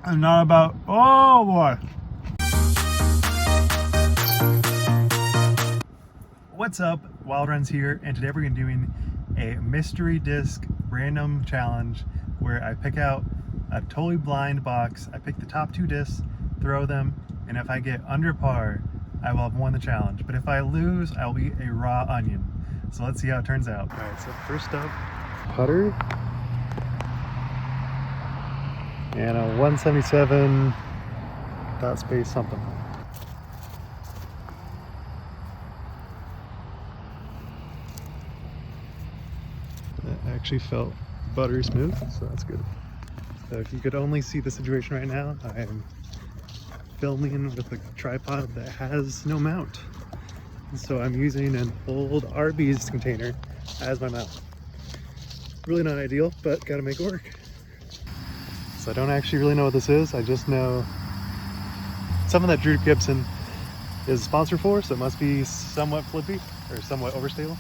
And not about, oh boy. What's up, Wild Runs here, and today we're going to be doing a mystery disc random challenge where I pick out a totally blind box. I pick the top 2 discs, throw them, and if I get under par, I will have won the challenge. But if I lose, I will eat a raw onion. So let's see how it turns out. Alright, so first up, putter. And a 177 dot space something. That actually felt buttery smooth, so that's good. So if you could only see the situation right now, I am filming with a tripod that has no mount. So I'm using an old Arby's container as my mount. Really not ideal, but gotta make it work. So I don't actually really know what this is. I just know something that Drew Gibson is a sponsor for, so it must be somewhat flippy or somewhat overstable.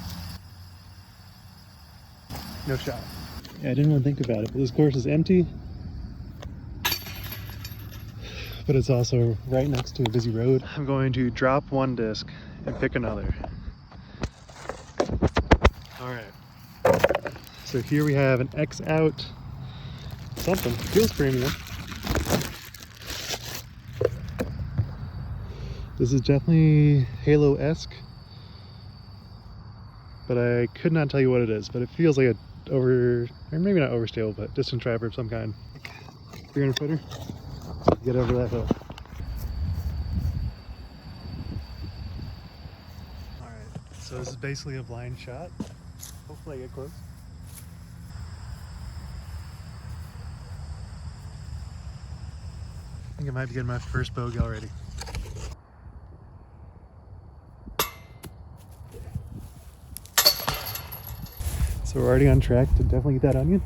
No shot. Yeah, I didn't even think about it, but this course is empty. But it's also right next to a busy road. I'm going to drop one disc and pick another. All right. So here we have an X out something. Feels premium. This is definitely Halo-esque, but I could not tell you what it is. But it feels like a or maybe not overstable, but distant driver of some kind. 300 footer. Get over that hill. All right. So this is basically a blind shot. Hopefully I get close. I think I might be getting my first bogey already. So we're already on track to definitely get that onion.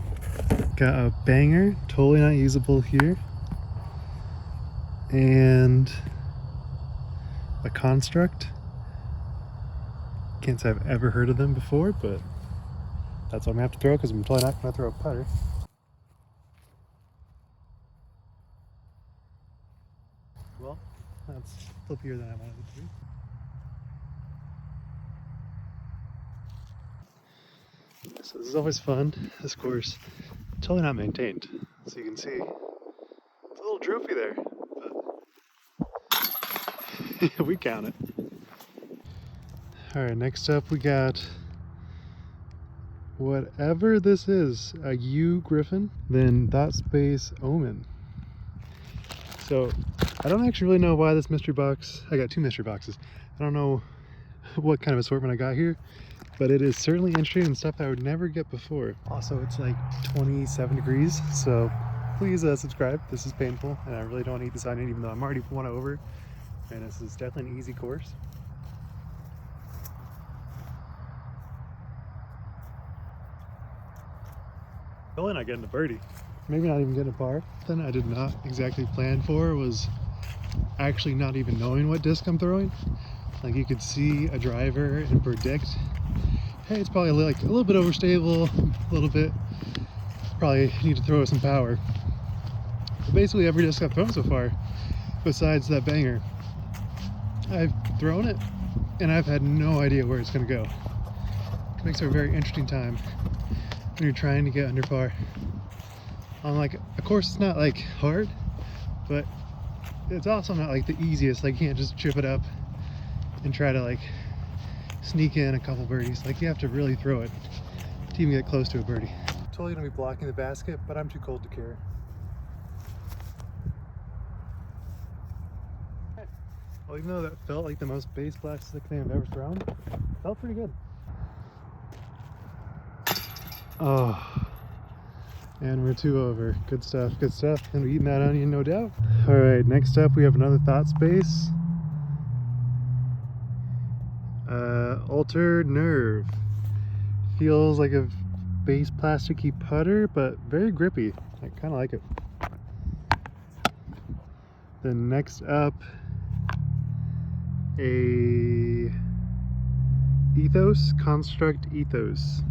Got a banger, totally not usable here. And a construct. Can't say I've ever heard of them before, but that's what I'm gonna have to throw because I'm totally not gonna throw a putter. Well, that's flippier than I wanted it to be. So this is always fun. This course, totally not maintained. So you can see, it's a little droopy there, but we count it. All right, next up we got whatever this is, a U Griffin, then dot space Omen. So I don't actually really know why this mystery box, I got 2 mystery boxes. I don't know what kind of assortment I got here, but it is certainly interesting and stuff I would never get before. Also, it's like 27 degrees, so please subscribe. This is painful, and I really don't want to eat this onion, even though I'm already 1 over, and this is definitely an easy course. Totally not getting a birdie. Maybe not even getting a par. Then I did not exactly plan for was actually not even knowing what disc I'm throwing. Like you could see a driver and predict, hey, it's probably like a little bit overstable, a little bit, probably need to throw some power. But basically every disc I've thrown so far, besides that banger, I've thrown it and I've had no idea where it's gonna go. It makes for a very interesting time when you're trying to get under par. On like, of course it's not like hard, but it's also not like the easiest. Like you can't just chip it up and try to like sneak in a couple birdies. Like you have to really throw it to even get close to a birdie. Totally gonna be blocking the basket, but I'm too cold to care. Well, even though that felt like the most base plastic thing I've ever thrown, it felt pretty good. Oh, and we're 2 over. Good stuff, good stuff. Gonna be eating that onion, no doubt. All right, next up we have another thought space. Altered Nerve. Feels like a base plasticky putter, but very grippy. I kind of like it. Then next up, a Ethos, Construct Ethos.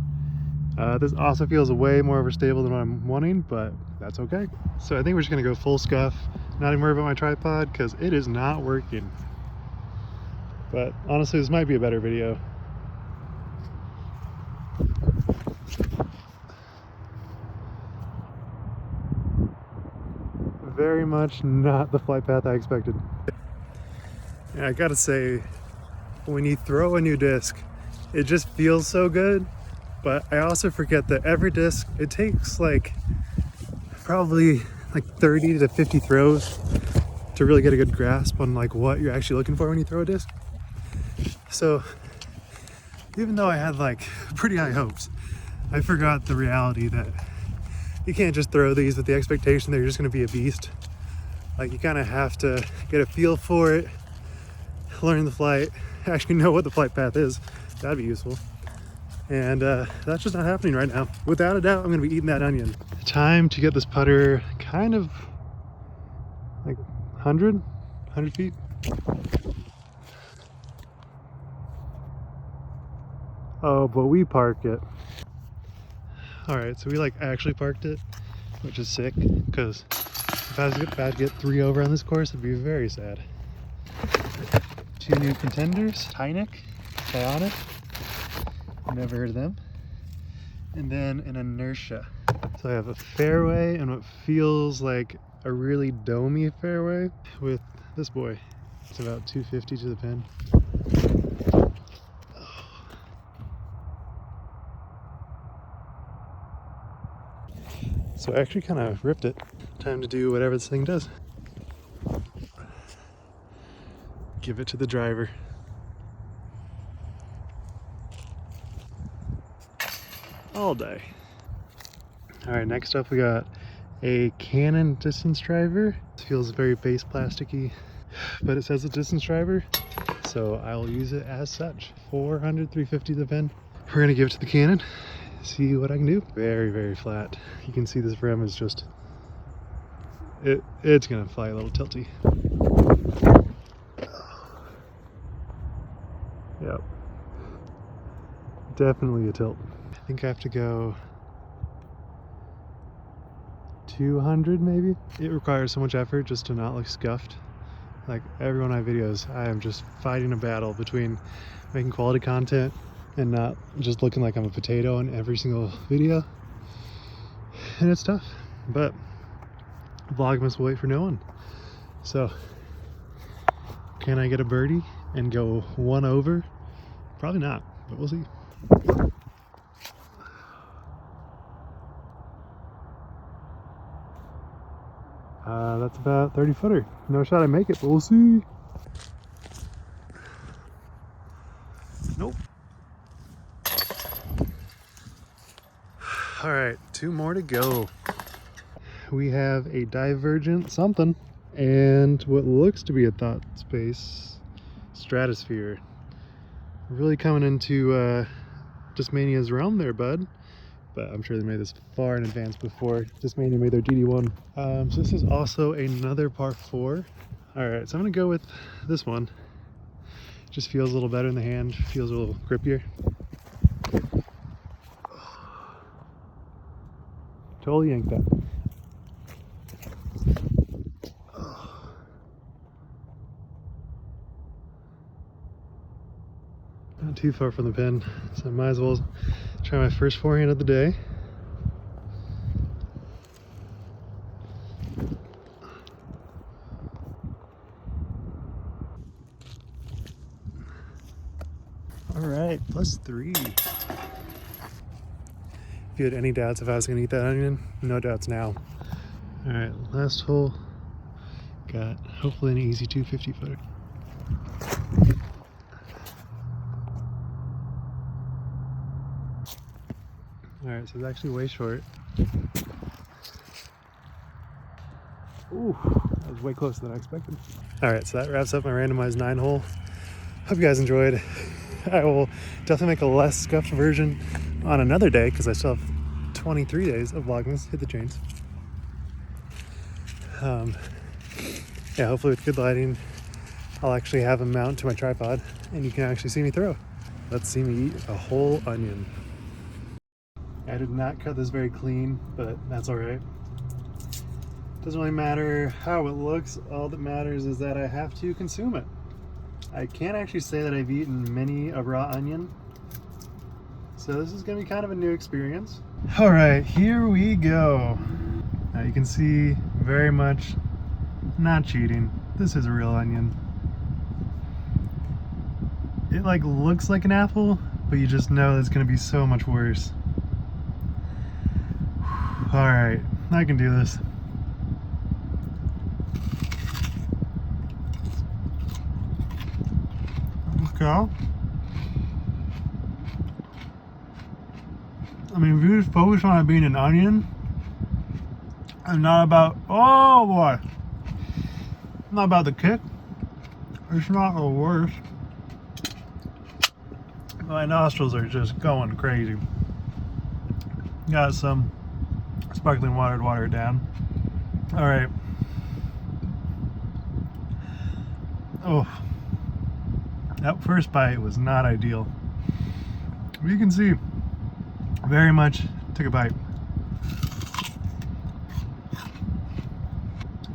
This also feels way more overstable than what I'm wanting, but that's okay. So I think we're just gonna go full scuff, not even worry about my tripod because it is not working. But honestly, this might be a better video. Very much not the flight path I expected. And I gotta say, when you throw a new disc, it just feels so good. But I also forget that every disc, it takes like probably like 30 to 50 throws to really get a good grasp on like what you're actually looking for when you throw a disc. So even though I had like pretty high hopes, I forgot the reality that you can't just throw these with the expectation that you're just going to be a beast. Like you kind of have to get a feel for it, learn the flight, actually know what the flight path is. That'd be useful. And that's just not happening right now. Without a doubt, I'm going to be eating that onion. Time to get this putter kind of like 100 feet. Oh, but we parked it. All right, so we like actually parked it, which is sick because if I was about to get 3 over on this course, it'd be very sad. 2 new contenders, Tynick, Bionic, never heard of them, and then an inertia. So I have a fairway and what feels like a really domey fairway with this boy. It's about 250 to the pin. So I actually kind of ripped it. Time to do whatever this thing does. Give it to the driver. All day. All right, next up we got a Canon distance driver. It feels very base plasticky, but it says a distance driver, so I will use it as such. 400, 350 the pin. We're gonna give it to the Canon. See what I can do. Very, very flat. You can see this rim is just, it's gonna fly a little tilty. Yep. Definitely a tilt. I think I have to go 200 maybe. It requires so much effort just to not look scuffed. Like every one of my videos, I am just fighting a battle between making quality content and not just looking like I'm a potato in every single video. And it's tough, but Vlogmas will wait for no one. So, can I get a birdie and go 1 over? Probably not, but we'll see. That's about 30 footer. No shot I make it, but we'll see. Nope. All right, 2 more to go. We have a divergent something and what looks to be a thought space stratosphere. Really coming into Discmania's realm there, bud. But I'm sure they made this far in advance before Discmania made their DD1. So this is also another par 4. All right, so I'm gonna go with this one. Just feels a little better in the hand, feels a little grippier. Totally yanked that. Not too far from the pin, so I might as well try my first forehand of the day. All right, +3. If you had any doubts if I was gonna eat that onion, no doubts now. All right, last hole. Got hopefully an easy 250 footer. All right, so it's actually way short. Ooh, that was way closer than I expected. All right, so that wraps up my randomized 9 hole. Hope you guys enjoyed. I will definitely make a less scuffed version on another day because I still have 23 days of Vlogmas. Hit the chains. Yeah, hopefully with good lighting, I'll actually have a mount to my tripod and you can actually see me throw. Let's see me eat a whole onion. I did not cut this very clean, but that's all right. Doesn't really matter how it looks, all that matters is that I have to consume it. I can't actually say that I've eaten many a raw onion, so this is going to be kind of a new experience. All right, here we go. Now you can see very much not cheating. This is a real onion. It like looks like an apple, but you just know it's going to be so much worse. All right, I can do this. Okay. I mean, if you just focus on it being an onion and not about, oh boy, not about the kick, it's not the worst. My nostrils are just going crazy. Got some sparkling water to water it down. All right. Oh, that first bite was not ideal. You can see, very much took a bite.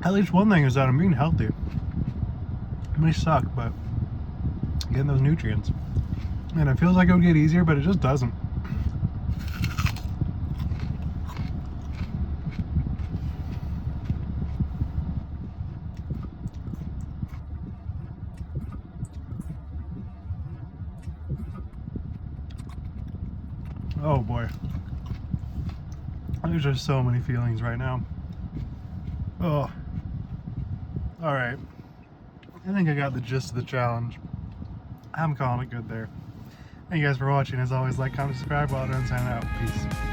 At least one thing is that I'm being healthy. It may suck, but getting those nutrients. And it feels like it would get easier, but it just doesn't. Oh boy. There's just so many feelings right now. Oh. Alright. I think I got the gist of the challenge. I'm calling it good there. Thank you guys for watching. As always, like, comment, subscribe. Well done, signing out. Peace.